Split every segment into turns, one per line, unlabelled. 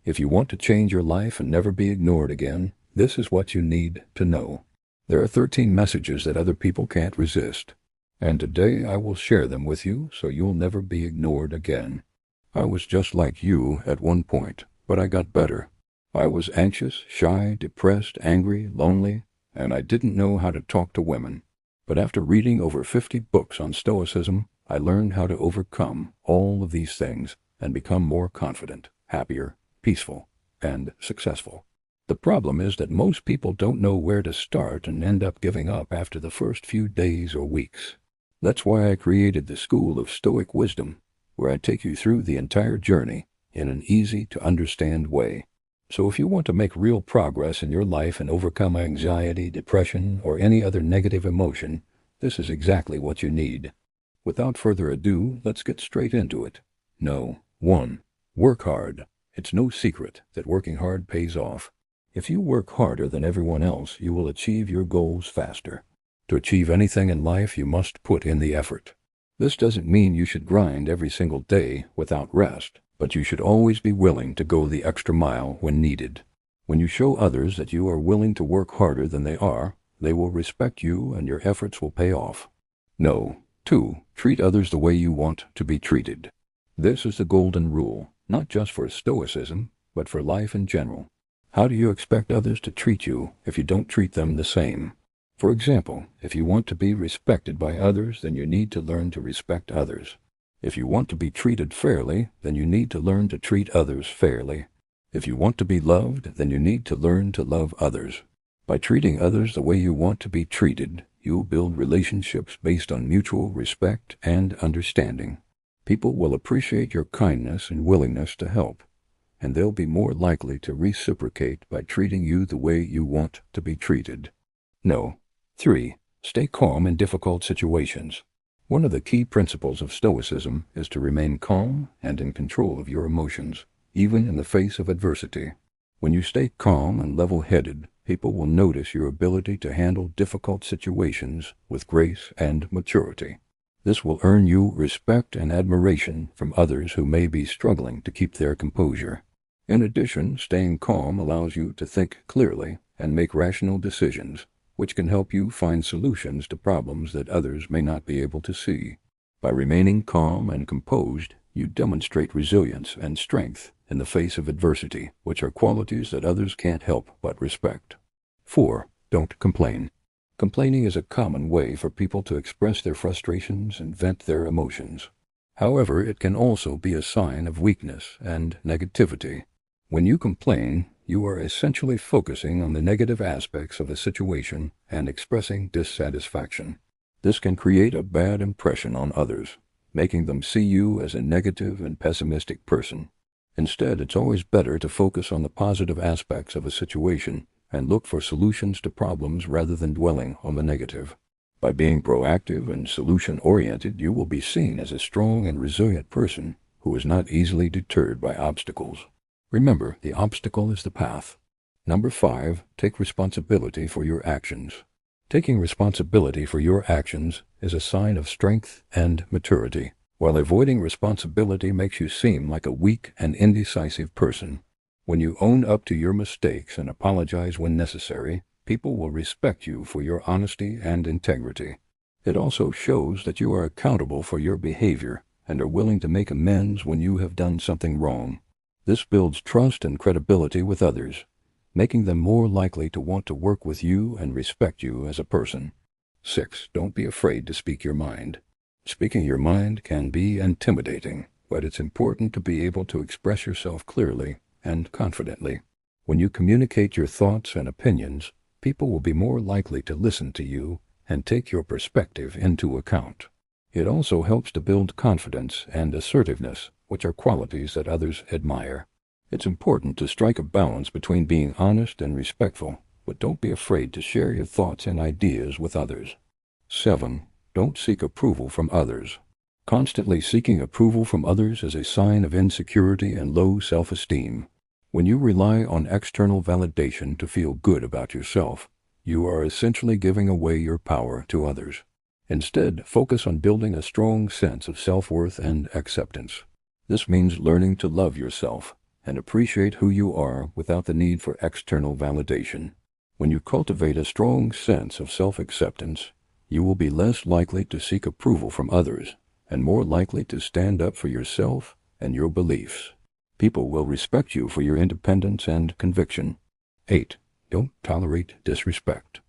If you want to change your life and never be ignored again, this is what you need to know. There are 13 messages that other people can't resist. And today I will share them with you so you'll never be ignored again. I was just like you at one point, but I got better. I was anxious, shy, depressed, angry, lonely, and I didn't know how to talk to women. But after reading over 50 books on Stoicism, I learned how to overcome all of these things and become more confident, happier, peaceful, and successful. The problem is that most people don't know where to start and end up giving up after the first few days or weeks. That's why I created the School of Stoic Wisdom, where I take you through the entire journey in an easy-to-understand way. So if you want to make real progress in your life and overcome anxiety, depression, or any other negative emotion, this is exactly what you need. Without further ado, let's get straight into it. 1. Work hard. It's no secret that working hard pays off. If you work harder than everyone else, you will achieve your goals faster. To achieve anything in life, you must put in the effort. This doesn't mean you should grind every single day without rest, but you should always be willing to go the extra mile when needed. When you show others that you are willing to work harder than they are, they will respect you and your efforts will pay off. 2. Treat others the way you want to be treated. This is the golden rule, not just for Stoicism, but for life in general. How do you expect others to treat you if you don't treat them the same? For example, if you want to be respected by others, then you need to learn to respect others. If you want to be treated fairly, then you need to learn to treat others fairly. If you want to be loved, then you need to learn to love others. By treating others the way you want to be treated, you'll build relationships based on mutual respect and understanding. People will appreciate your kindness and willingness to help, and they'll be more likely to reciprocate by treating you the way you want to be treated. 3. Stay calm in difficult situations. One of the key principles of Stoicism is to remain calm and in control of your emotions, even in the face of adversity. When you stay calm and level-headed, people will notice your ability to handle difficult situations with grace and maturity. This will earn you respect and admiration from others who may be struggling to keep their composure. In addition, staying calm allows you to think clearly and make rational decisions, which can help you find solutions to problems that others may not be able to see. By remaining calm and composed, you demonstrate resilience and strength in the face of adversity, which are qualities that others can't help but respect. 4. Don't complain. Complaining is a common way for people to express their frustrations and vent their emotions. However, it can also be a sign of weakness and negativity. When you complain, you are essentially focusing on the negative aspects of a situation and expressing dissatisfaction. This can create a bad impression on others, making them see you as a negative and pessimistic person. Instead, it's always better to focus on the positive aspects of a situation and look for solutions to problems rather than dwelling on the negative. By being proactive and solution-oriented, you will be seen as a strong and resilient person who is not easily deterred by obstacles. Remember, the obstacle is the path. 5. Take responsibility for your actions. Taking responsibility for your actions is a sign of strength and maturity, while avoiding responsibility makes you seem like a weak and indecisive person. When you own up to your mistakes and apologize when necessary, people will respect you for your honesty and integrity. It also shows that you are accountable for your behavior and are willing to make amends when you have done something wrong. This builds trust and credibility with others, making them more likely to want to work with you and respect you as a person. 6. Don't be afraid to speak your mind. Speaking your mind can be intimidating, but it's important to be able to express yourself clearly and confidently. When you communicate your thoughts and opinions, people will be more likely to listen to you and take your perspective into account. It also helps to build confidence and assertiveness, which are qualities that others admire. It's important to strike a balance between being honest and respectful, but don't be afraid to share your thoughts and ideas with others. 7. Don't seek approval from others. Constantly seeking approval from others is a sign of insecurity and low self-esteem. When you rely on external validation to feel good about yourself, you are essentially giving away your power to others. Instead, focus on building a strong sense of self-worth and acceptance. This means learning to love yourself and appreciate who you are without the need for external validation. When you cultivate a strong sense of self-acceptance, you will be less likely to seek approval from others and more likely to stand up for yourself and your beliefs. People will respect you for your independence and conviction. 8. Don't tolerate disrespect.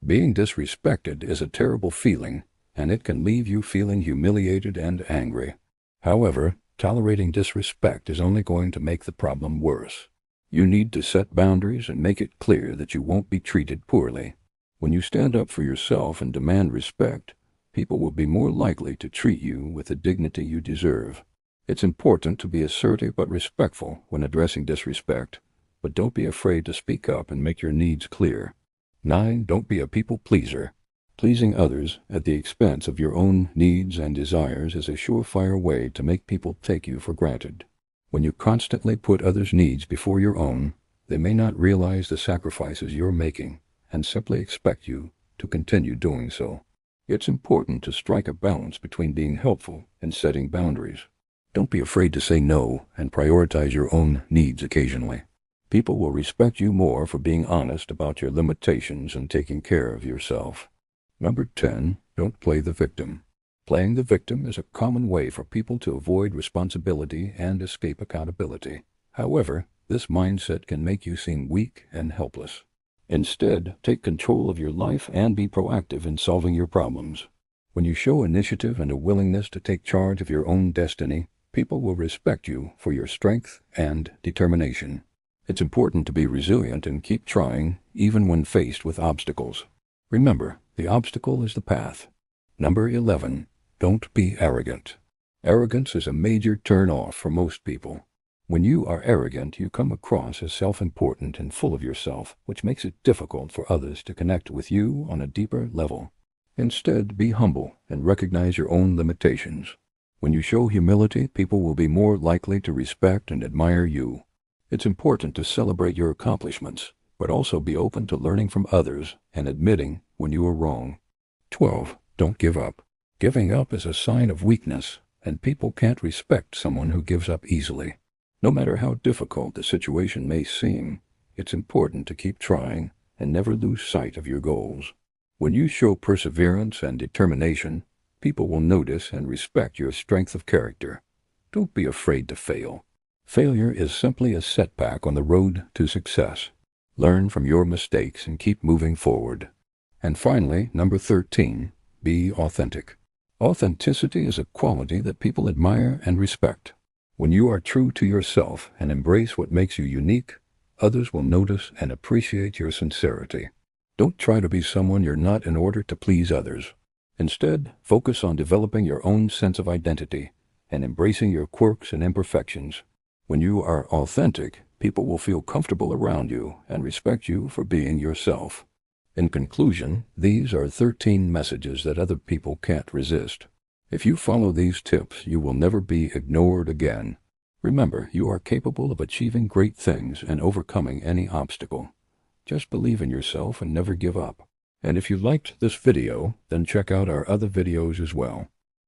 Being disrespected is a terrible feeling, and it can leave you feeling humiliated and angry. However, tolerating disrespect is only going to make the problem worse. You need to set boundaries and make it clear that you won't be treated poorly. When you stand up for yourself and demand respect, people will be more likely to treat you with the dignity you deserve. It's important to be assertive but respectful when addressing disrespect, but don't be afraid to speak up and make your needs clear. 9. Don't be a people pleaser. Pleasing others at the expense of your own needs and desires is a surefire way to make people take you for granted. When you constantly put others' needs before your own, they may not realize the sacrifices you're making and simply expect you to continue doing so. It's important to strike a balance between being helpful and setting boundaries. Don't be afraid to say no and prioritize your own needs occasionally. People will respect you more for being honest about your limitations and taking care of yourself. Number 10. Don't play the victim. Playing the victim is a common way for people to avoid responsibility and escape accountability. However, this mindset can make you seem weak and helpless. Instead, take control of your life and be proactive in solving your problems. When you show initiative and a willingness to take charge of your own destiny, people will respect you for your strength and determination. It's important to be resilient and keep trying, even when faced with obstacles. Remember, the obstacle is the path. Number 11. Don't be arrogant. Arrogance is a major turn-off for most people. When you are arrogant, you come across as self-important and full of yourself, which makes it difficult for others to connect with you on a deeper level. Instead, be humble and recognize your own limitations. When you show humility, people will be more likely to respect and admire you. It's important to celebrate your accomplishments, but also be open to learning from others and admitting when you are wrong. 12. Don't give up. Giving up is a sign of weakness, and people can't respect someone who gives up easily. No matter how difficult the situation may seem, it's important to keep trying and never lose sight of your goals. When you show perseverance and determination, people will notice and respect your strength of character. Don't be afraid to fail. Failure is simply a setback on the road to success. Learn from your mistakes and keep moving forward. And finally, number 13, be authentic. Authenticity is a quality that people admire and respect. When you are true to yourself and embrace what makes you unique, others will notice and appreciate your sincerity. Don't try to be someone you're not in order to please others. Instead, focus on developing your own sense of identity and embracing your quirks and imperfections. When you are authentic, people will feel comfortable around you and respect you for being yourself. In conclusion, these are 13 messages that other people can't resist. If you follow these tips, you will never be ignored again. Remember, you are capable of achieving great things and overcoming any obstacle. Just believe in yourself and never give up. And if you liked this video, then check out our other videos as well.